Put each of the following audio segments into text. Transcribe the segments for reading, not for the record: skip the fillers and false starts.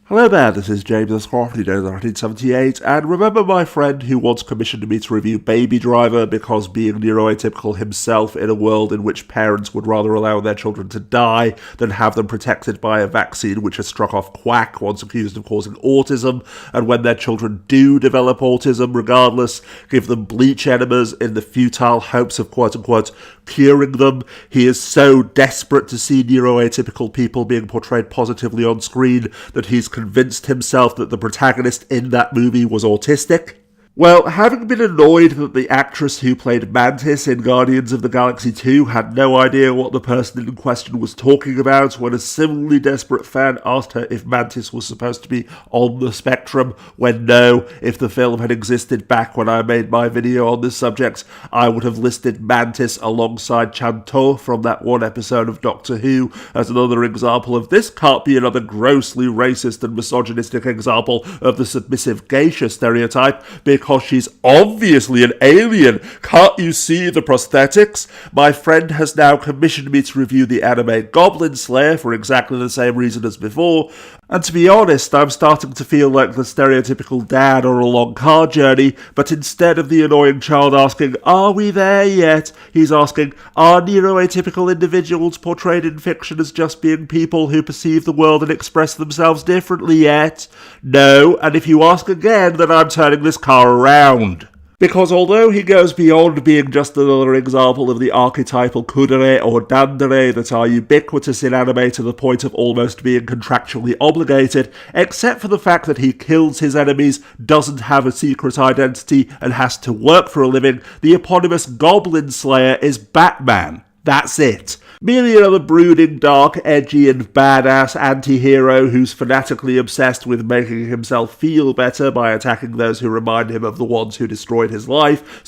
Hello there, this is James Escroft, 1978, and remember my friend who once commissioned me to review Baby Driver because being neuroatypical himself in a world in which parents would rather allow their children to die than have them protected by a vaccine which has struck off quack once accused of causing autism, and when their children do develop autism regardless, give them bleach enemas in the futile hopes of quote-unquote curing them. He is so desperate to see neuroatypical people being portrayed positively on screen that he's convinced himself that the protagonist in that movie was autistic. Well, having been annoyed that the actress who played Mantis in Guardians of the Galaxy 2 had no idea what the person in question was talking about when a similarly desperate fan asked her if Mantis was supposed to be on the spectrum, when no, if the film had existed back when I made my video on this subject, I would have listed Mantis alongside Chanto from that one episode of Doctor Who as another example of this can't be another grossly racist and misogynistic example of the submissive geisha stereotype, because she's obviously an alien. Can't you see the prosthetics? My friend has now commissioned me to review the anime Goblin Slayer for exactly the same reason as before, and to be honest, I'm starting to feel like the stereotypical dad on a long car journey, but instead of the annoying child asking, "Are we there yet?" he's asking, "Are neuroatypical individuals portrayed in fiction as just being people who perceive the world and express themselves differently yet?" No, and if you ask again, then I'm turning this car around. Because although he goes beyond being just another example of the archetypal kudere or dandere that are ubiquitous in anime to the point of almost being contractually obligated, except for the fact that he kills his enemies, doesn't have a secret identity, and has to work for a living, the eponymous Goblin Slayer is Batman. That's it. Merely another brooding, dark, edgy, and badass anti-hero who's fanatically obsessed with making himself feel better by attacking those who remind him of the ones who destroyed his life.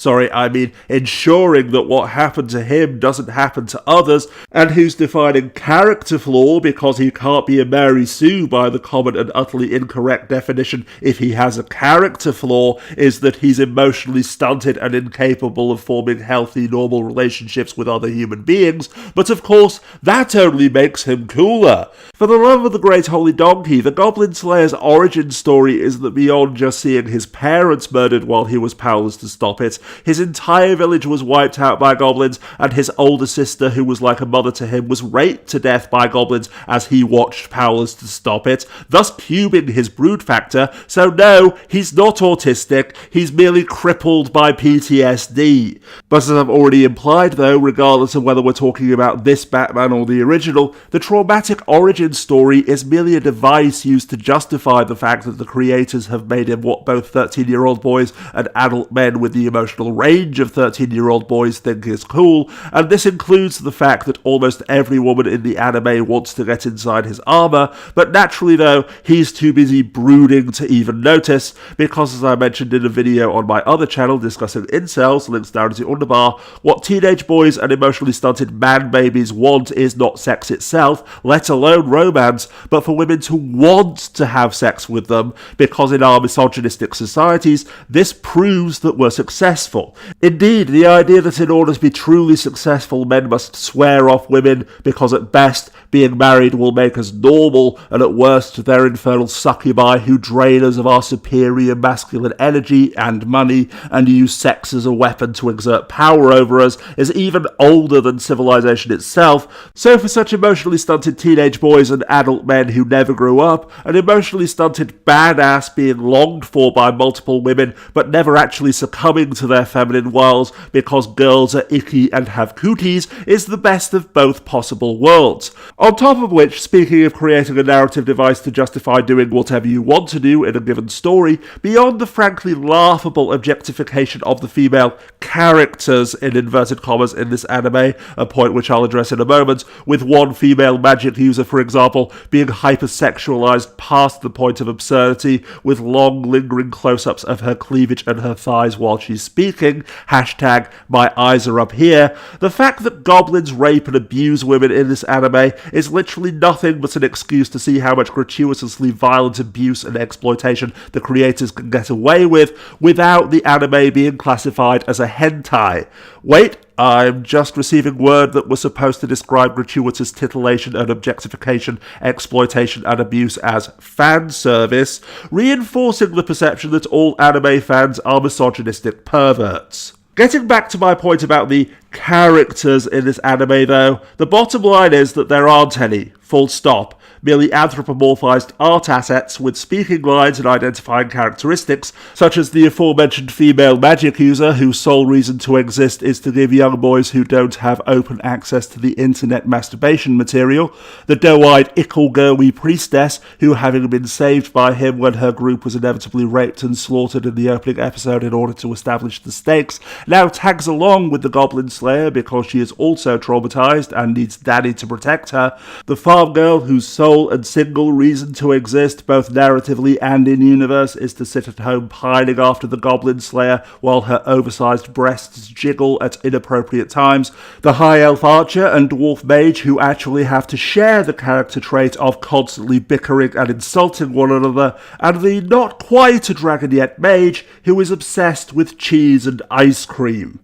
Ensuring that what happened to him doesn't happen to others, and whose defining character flaw, because he can't be a Mary Sue by the common and utterly incorrect definition if he has a character flaw, is that he's emotionally stunted and incapable of forming healthy, normal relationships with other human beings, but of course, that only makes him cooler. For the love of the great holy donkey, the Goblin Slayer's origin story is that beyond just seeing his parents murdered while he was powerless to stop it, his entire village was wiped out by goblins, and his older sister, who was like a mother to him, was raped to death by goblins as he watched powerless to stop it, thus cubing his brood factor. So no, he's not autistic, he's merely crippled by PTSD. But as I've already implied though, regardless of whether we're talking about this Batman or the original, the traumatic origin story is merely a device used to justify the fact that the creators have made him what both 13-year-old boys and adult men with the emotional range of 13-year-old boys think is cool, and this includes the fact that almost every woman in the anime wants to get inside his armor, but naturally though, he's too busy brooding to even notice, because as I mentioned in a video on my other channel discussing incels, links down to the underbar, what teenage boys and emotionally stunted man-babies want is not sex itself, let alone romance, but for women to want to have sex with them, because in our misogynistic societies, this proves that we're successful. Indeed, the idea that in order to be truly successful, men must swear off women, because at best, being married will make us normal, and at worst, they're infernal succubi who drain us of our superior masculine energy and money, and use sex as a weapon to exert power over us, is even older than civilization itself. So for such emotionally stunted teenage boys and adult men who never grew up, an emotionally stunted badass being longed for by multiple women but never actually succumbing to their feminine wiles because girls are icky and have cooties is the best of both possible worlds. On top of which, speaking of creating a narrative device to justify doing whatever you want to do in a given story, beyond the frankly laughable objectification of the female characters in inverted commas in this anime, a point which I'll address in a moment, with one female magic user, for example, being hypersexualized past the point of absurdity, with long lingering close-ups of her cleavage and her thighs while she's speaking, hashtag my eyes are up here. The fact that goblins rape and abuse women in this anime is literally nothing but an excuse to see how much gratuitously violent abuse and exploitation the creators can get away with without the anime being classified as a hentai. Wait, I'm just receiving word that we're supposed to describe gratuitous titillation and objectification, exploitation and abuse as fan service, reinforcing the perception that all anime fans are misogynistic perverts. Getting back to my point about the characters in this anime though, the bottom line is that there aren't any, full stop. Merely anthropomorphized art assets with speaking lines and identifying characteristics, such as the aforementioned female magic user whose sole reason to exist is to give young boys who don't have open access to the internet masturbation material, the doe-eyed ickle-girly priestess who, having been saved by him when her group was inevitably raped and slaughtered in the opening episode in order to establish the stakes, now tags along with the Goblin Slayer because she is also traumatized and needs Daddy to protect her, the farm girl whose sole and single reason to exist, both narratively and in-universe, is to sit at home pining after the Goblin Slayer while her oversized breasts jiggle at inappropriate times, the High Elf Archer and Dwarf Mage who actually have to share the character trait of constantly bickering and insulting one another, and the not quite a dragon yet Mage who is obsessed with cheese and ice cream.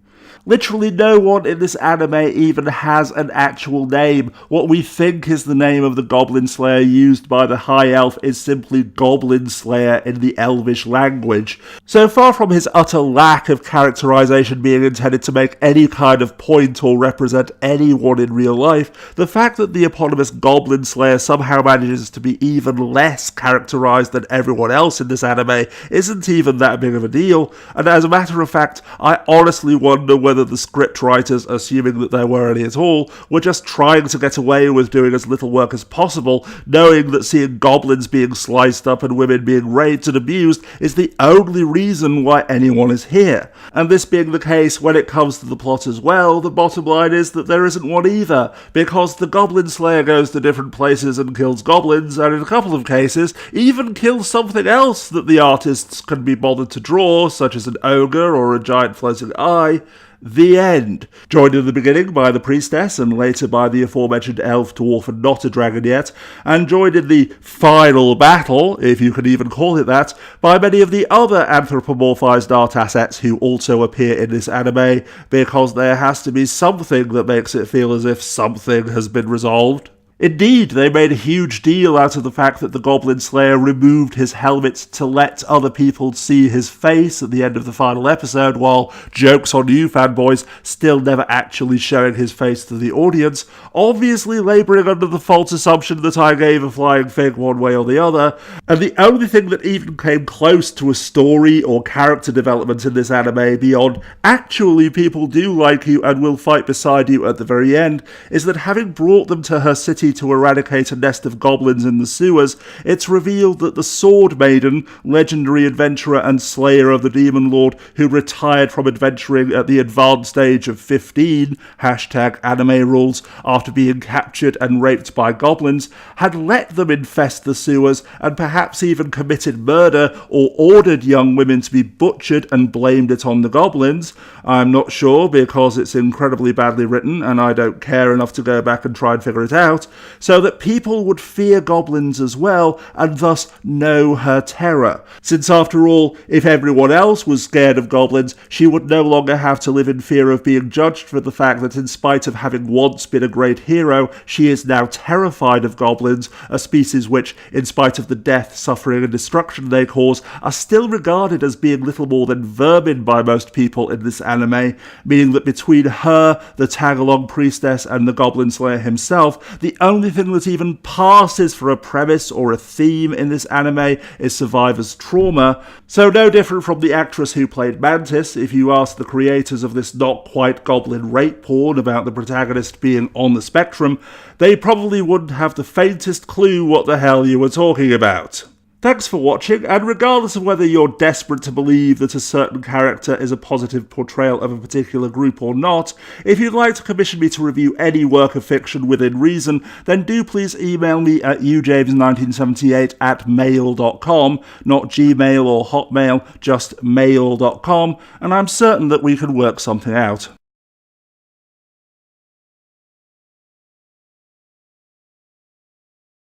Literally no one in this anime even has an actual name. What we think is the name of the Goblin Slayer used by the High Elf is simply Goblin Slayer in the Elvish language. So far from his utter lack of characterization being intended to make any kind of point or represent anyone in real life, the fact that the eponymous Goblin Slayer somehow manages to be even less characterized than everyone else in this anime isn't even that big of a deal, and as a matter of fact, I honestly wonder whether the script writers, assuming that there were any at all, were just trying to get away with doing as little work as possible, knowing that seeing goblins being sliced up and women being raped and abused is the only reason why anyone is here. And this being the case when it comes to the plot as well, the bottom line is that there isn't one either, because the Goblin Slayer goes to different places and kills goblins, and in a couple of cases, even kills something else that the artists can be bothered to draw, such as an ogre or a giant floating eye. The end. Joined in the beginning by the priestess and later by the aforementioned elf, dwarf and not a dragon yet, and joined in the final battle, if you can even call it that, by many of the other anthropomorphized art assets who also appear in this anime, because there has to be something that makes it feel as if something has been resolved. Indeed, they made a huge deal out of the fact that the Goblin Slayer removed his helmet to let other people see his face at the end of the final episode, while, joke's on you fanboys, still never actually showing his face to the audience, obviously labouring under the false assumption that I gave a flying fig one way or the other, and the only thing that even came close to a story or character development in this anime beyond actually people do like you and will fight beside you at the very end is that having brought them to her city to eradicate a nest of goblins in the sewers, it's revealed that the Sword Maiden, legendary adventurer and slayer of the Demon Lord who retired from adventuring at the advanced age of 15, #anime rules, after being captured and raped by goblins, had let them infest the sewers and perhaps even committed murder or ordered young women to be butchered and blamed it on the goblins. I'm not sure because it's incredibly badly written and I don't care enough to go back and try and figure it out, so that people would fear goblins as well, and thus know her terror. Since after all, if everyone else was scared of goblins, she would no longer have to live in fear of being judged for the fact that in spite of having once been a great hero, she is now terrified of goblins, a species which, in spite of the death, suffering and destruction they cause, are still regarded as being little more than vermin by most people in this anime, meaning that between her, the tag-along priestess, and the Goblin Slayer himself, the only thing that even passes for a premise or a theme in this anime is survivor's trauma, so no different from the actress who played Mantis. If you ask the creators of this not-quite goblin rape porn about the protagonist being on the spectrum, they probably wouldn't have the faintest clue what the hell you were talking about. Thanks for watching, and regardless of whether you're desperate to believe that a certain character is a positive portrayal of a particular group or not, if you'd like to commission me to review any work of fiction within reason, then do please email me at ujames1978@mail.com, not Gmail or Hotmail, just mail.com, and I'm certain that we can work something out.